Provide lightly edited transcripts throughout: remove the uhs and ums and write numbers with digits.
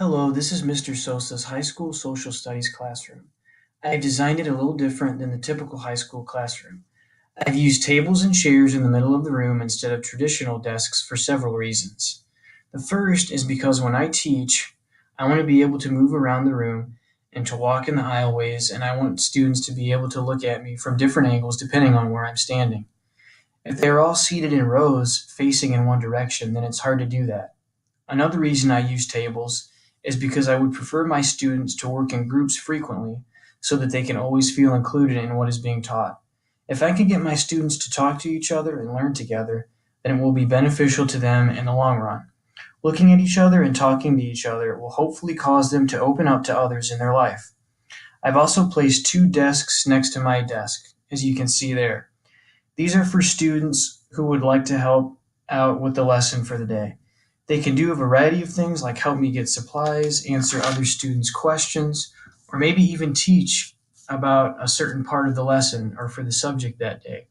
Hello, this is Mr. Sosa's high school social studies classroom. I have designed it a little different than the typical high school classroom. I've used tables and chairs in the middle of the room instead of traditional desks for several reasons. The first is because when I teach, I want to be able to move around the room and to walk in the aisleways, and I want students to be able to look at me from different angles depending on where I'm standing. If they're all seated in rows facing in one direction, then it's hard to do that. Another reason I use tables is because I would prefer my students to work in groups frequently so that they can always feel included in what is being taught. If I can get my students to talk to each other and learn together, then it will be beneficial to them in the long run. Looking at each other and talking to each other will hopefully cause them to open up to others in their life. I've also placed two desks next to my desk, as you can see there. These are for students who would like to help out with the lesson for the day. They can do a variety of things like help me get supplies, answer other students' questions, or maybe even teach about a certain part of the lesson or for the subject that day.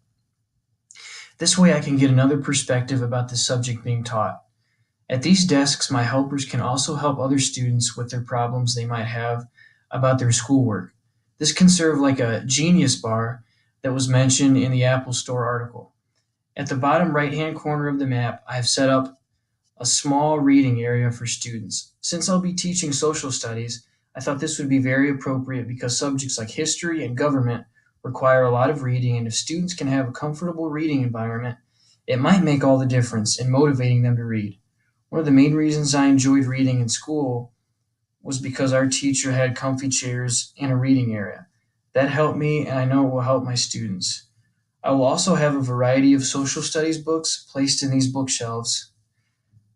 This way, I can get another perspective about the subject being taught. At these desks, my helpers can also help other students with their problems they might have about their schoolwork. This can serve like a genius bar that was mentioned in the Apple Store article. At the bottom right hand corner of the map, I have set up a small reading area for students. Since I'll be teaching social studies, I thought this would be very appropriate because subjects like history and government require a lot of reading, and if students can have a comfortable reading environment, it might make all the difference in motivating them to read. One of the main reasons I enjoyed reading in school was because our teacher had comfy chairs and a reading area. That helped me, and I know it will help my students. I will also have a variety of social studies books placed in these bookshelves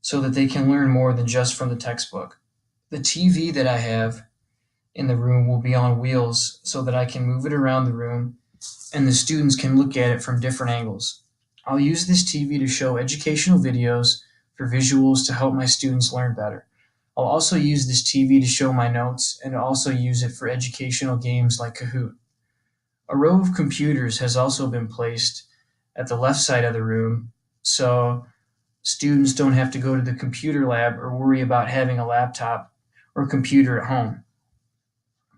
so that they can learn more than just from the textbook. The TV that I have in the room will be on wheels so that I can move it around the room and the students can look at it from different angles. I'll use this TV to show educational videos for visuals to help my students learn better. I'll also use this TV to show my notes and also use it for educational games like Kahoot. A row of computers has also been placed at the left side of the room so students don't have to go to the computer lab or worry about having a laptop or computer at home.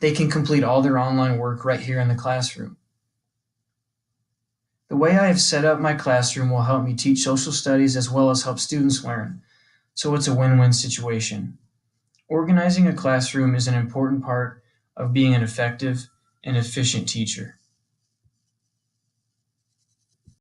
They can complete all their online work right here in the classroom. The way I have set up my classroom will help me teach social studies as well as help students learn, so it's a win-win situation. Organizing a classroom is an important part of being an effective and efficient teacher.